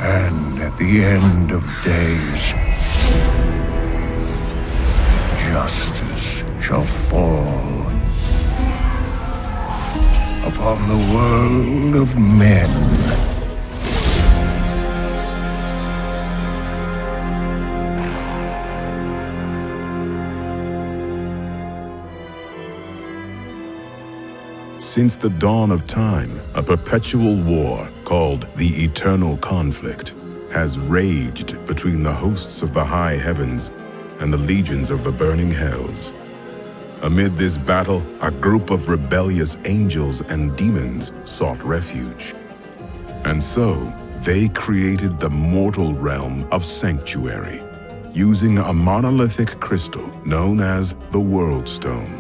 And at the end of days, justice shall fall upon the world of men. Since the dawn of time, a perpetual war called the Eternal Conflict has raged between the hosts of the high heavens and the legions of the burning hells. Amid this battle, a group of rebellious angels and demons sought refuge. And so, they created the mortal realm of Sanctuary, using a monolithic crystal known as the World Stone.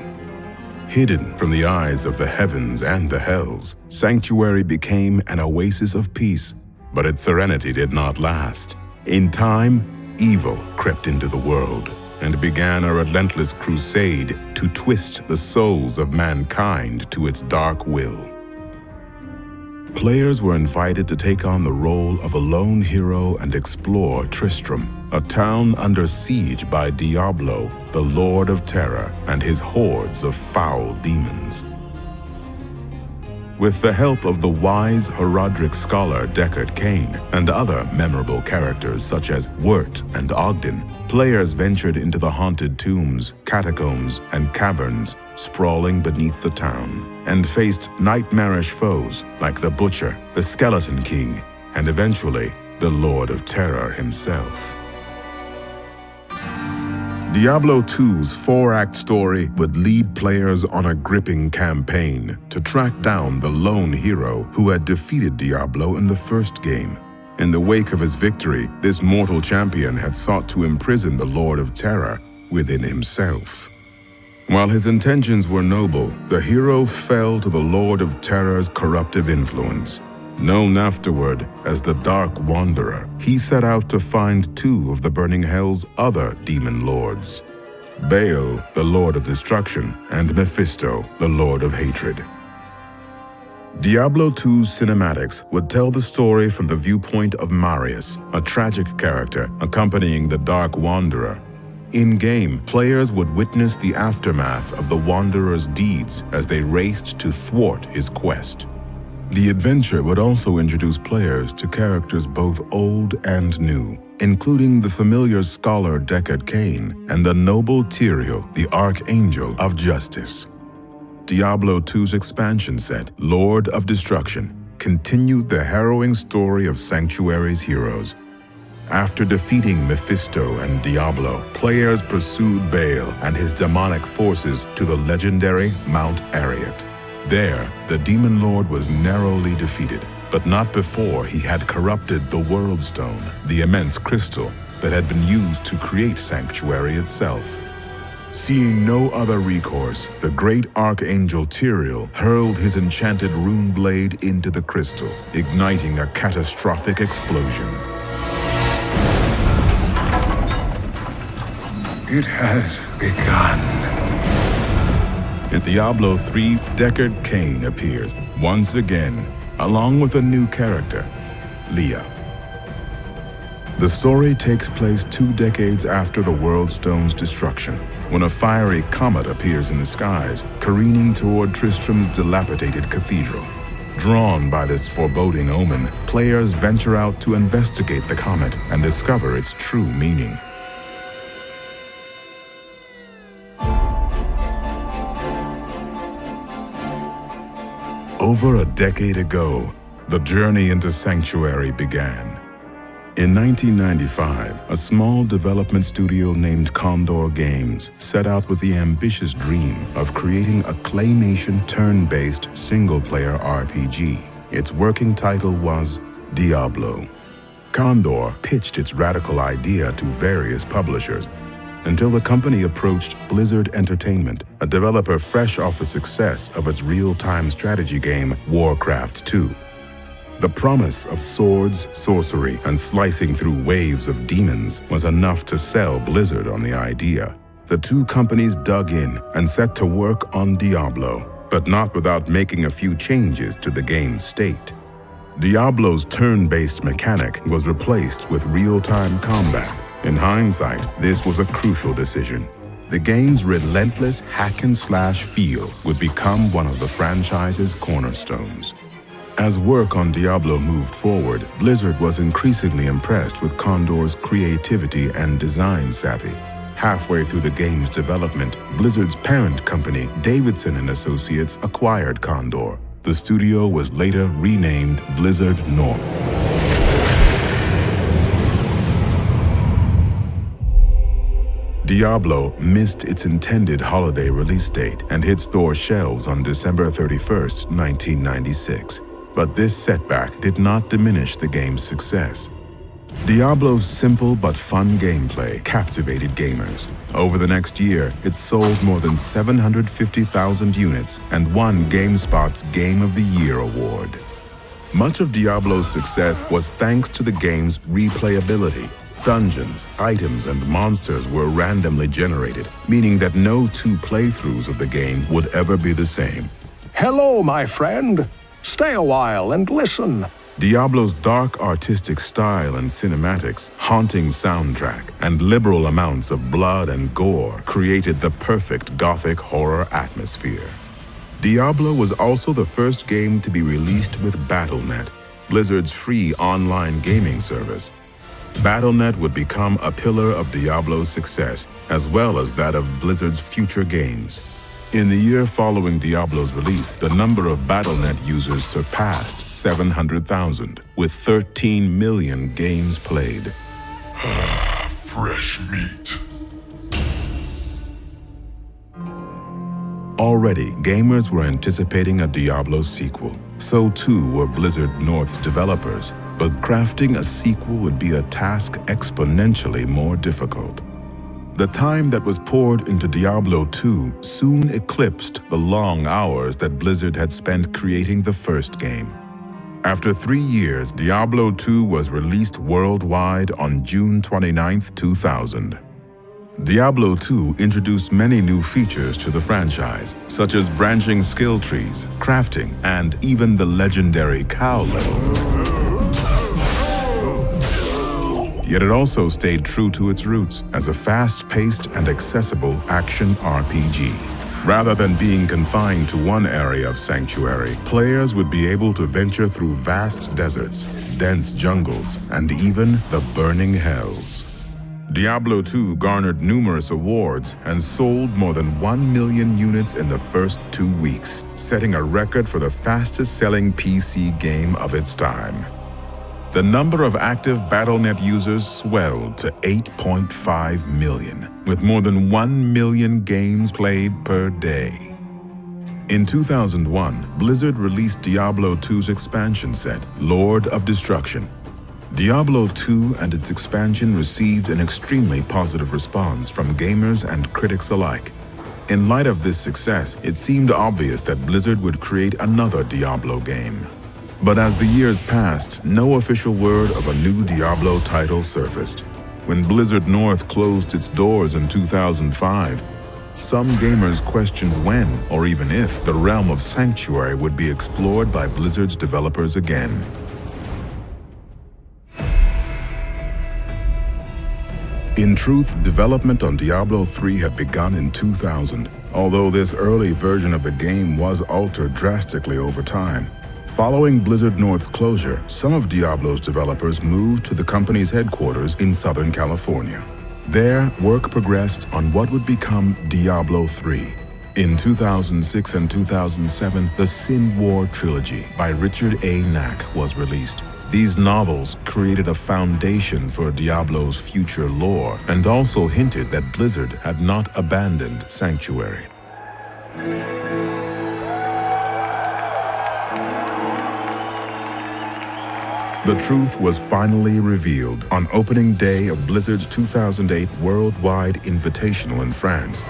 Hidden from the eyes of the heavens and the hells, Sanctuary became an oasis of peace, but its serenity did not last. In time, evil crept into the world and began a relentless crusade to twist the souls of mankind to its dark will. Players were invited to take on the role of a lone hero and explore Tristram, a town under siege by Diablo, the Lord of Terror, and his hordes of foul demons. With the help of the wise Herodric scholar Deckard Cain and other memorable characters such as Wirt and Ogden, players ventured into the haunted tombs, catacombs, and caverns sprawling beneath the town, and faced nightmarish foes like the Butcher, the Skeleton King, and eventually the Lord of Terror himself. Diablo 2's 4-act story would lead players on a gripping campaign to track down the lone hero who had defeated Diablo in the first game. In the wake of his victory, this mortal champion had sought to imprison the Lord of Terror within himself. While his intentions were noble, the hero fell to the Lord of Terror's corruptive influence. Known afterward as the Dark Wanderer, he set out to find two of the Burning Hell's other demon lords, Baal, the Lord of Destruction, and Mephisto, the Lord of Hatred. Diablo 2's cinematics would tell the story from the viewpoint of Marius, a tragic character accompanying the Dark Wanderer. In-game, players would witness the aftermath of the Wanderer's deeds as they raced to thwart his quest. The adventure would also introduce players to characters both old and new, including the familiar scholar Deckard Cain and the noble Tyrael, the Archangel of Justice. Diablo 2's expansion set, Lord of Destruction, continued the harrowing story of Sanctuary's heroes. After defeating Mephisto and Diablo, players pursued Baal and his demonic forces to the legendary Mount Arreat. There, the Demon Lord was narrowly defeated, but not before he had corrupted the World Stone, the immense crystal that had been used to create Sanctuary itself. Seeing no other recourse, the great Archangel Tyrael hurled his enchanted rune blade into the crystal, igniting a catastrophic explosion. It has begun. In Diablo 3, Deckard Cain appears once again, along with a new character, Leah. The story takes place 2 decades after the World Stone's destruction, when a fiery comet appears in the skies, careening toward Tristram's dilapidated cathedral. Drawn by this foreboding omen, players venture out to investigate the comet and discover its true meaning. Over a decade ago, the journey into Sanctuary began. In 1995, a small development studio named Condor Games set out with the ambitious dream of creating a claymation turn-based single-player RPG. Its working title was Diablo. Condor pitched its radical idea to various publishers, until the company approached Blizzard Entertainment, a developer fresh off the success of its real-time strategy game, Warcraft 2. The promise of swords, sorcery, and slicing through waves of demons was enough to sell Blizzard on the idea. The two companies dug in and set to work on Diablo, but not without making a few changes to the game's state. Diablo's turn-based mechanic was replaced with real-time combat. In hindsight, this was a crucial decision. The game's relentless hack-and-slash feel would become one of the franchise's cornerstones. As work on Diablo moved forward, Blizzard was increasingly impressed with Condor's creativity and design savvy. Halfway through the game's development, Blizzard's parent company, Davidson & Associates, acquired Condor. The studio was later renamed Blizzard North. Diablo missed its intended holiday release date and hit store shelves on December 31st, 1996. But this setback did not diminish the game's success. Diablo's simple but fun gameplay captivated gamers. Over the next year, it sold more than 750,000 units and won GameSpot's Game of the Year award. Much of Diablo's success was thanks to the game's replayability. Dungeons, items, and monsters were randomly generated, meaning that no two playthroughs of the game would ever be the same. Hello, my friend. Stay a while and listen. Diablo's dark artistic style and cinematics, haunting soundtrack, and liberal amounts of blood and gore created the perfect gothic horror atmosphere. Diablo was also the first game to be released with Battle.net, Blizzard's free online gaming service. Battle.net would become a pillar of Diablo's success, as well as that of Blizzard's future games. In the year following Diablo's release, the number of Battle.net users surpassed 700,000, with 13 million games played. Fresh meat. Already, gamers were anticipating a Diablo sequel. So too were Blizzard North's developers, but crafting a sequel would be a task exponentially more difficult. The time that was poured into Diablo 2 soon eclipsed the long hours that Blizzard had spent creating the first game. After 3 years, Diablo 2 was released worldwide on June 29, 2000. Diablo 2 introduced many new features to the franchise, such as branching skill trees, crafting, and even the legendary cow level. Yet it also stayed true to its roots as a fast-paced and accessible action RPG. Rather than being confined to one area of Sanctuary, players would be able to venture through vast deserts, dense jungles, and even the burning hells. Diablo 2 garnered numerous awards and sold more than 1 million units in the first 2 weeks, setting a record for the fastest-selling PC game of its time. The number of active Battle.net users swelled to 8.5 million, with more than 1 million games played per day. In 2001, Blizzard released Diablo 2's expansion set, Lord of Destruction. Diablo 2 and its expansion received an extremely positive response from gamers and critics alike. In light of this success, it seemed obvious that Blizzard would create another Diablo game. But as the years passed, no official word of a new Diablo title surfaced. When Blizzard North closed its doors in 2005, some gamers questioned when, or even if, the realm of Sanctuary would be explored by Blizzard's developers again. In truth, development on Diablo 3 had begun in 2000, although this early version of the game was altered drastically over time. Following Blizzard North's closure, some of Diablo's developers moved to the company's headquarters in Southern California. There, work progressed on what would become Diablo 3. In 2006 and 2007, the Sin War trilogy by Richard A. Knack was released. These novels created a foundation for Diablo's future lore and also hinted that Blizzard had not abandoned Sanctuary. The truth was finally revealed on opening day of Blizzard's 2008 Worldwide Invitational in France.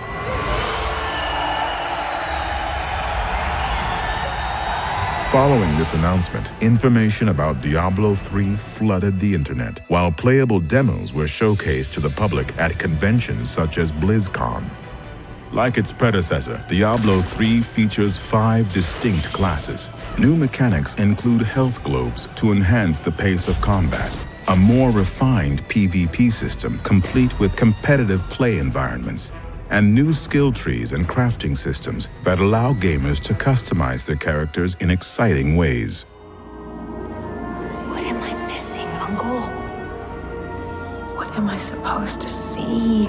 Following this announcement, information about Diablo 3 flooded the internet, while playable demos were showcased to the public at conventions such as BlizzCon. Like its predecessor, Diablo 3 features 5 distinct classes. New mechanics include health globes to enhance the pace of combat, a more refined PvP system complete with competitive play environments, and new skill trees and crafting systems that allow gamers to customize their characters in exciting ways. What am I missing, Uncle? What am I supposed to see?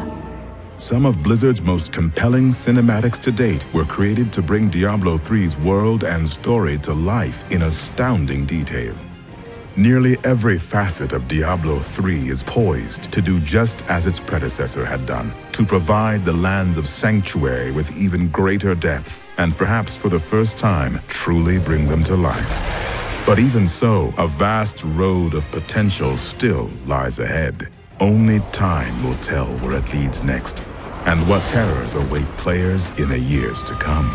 Some of Blizzard's most compelling cinematics to date were created to bring Diablo 3's world and story to life in astounding detail. Nearly every facet of Diablo 3 is poised to do just as its predecessor had done, to provide the lands of Sanctuary with even greater depth, and perhaps for the first time, truly bring them to life. But even so, a vast road of potential still lies ahead. Only time will tell where it leads next, and what terrors await players in the years to come.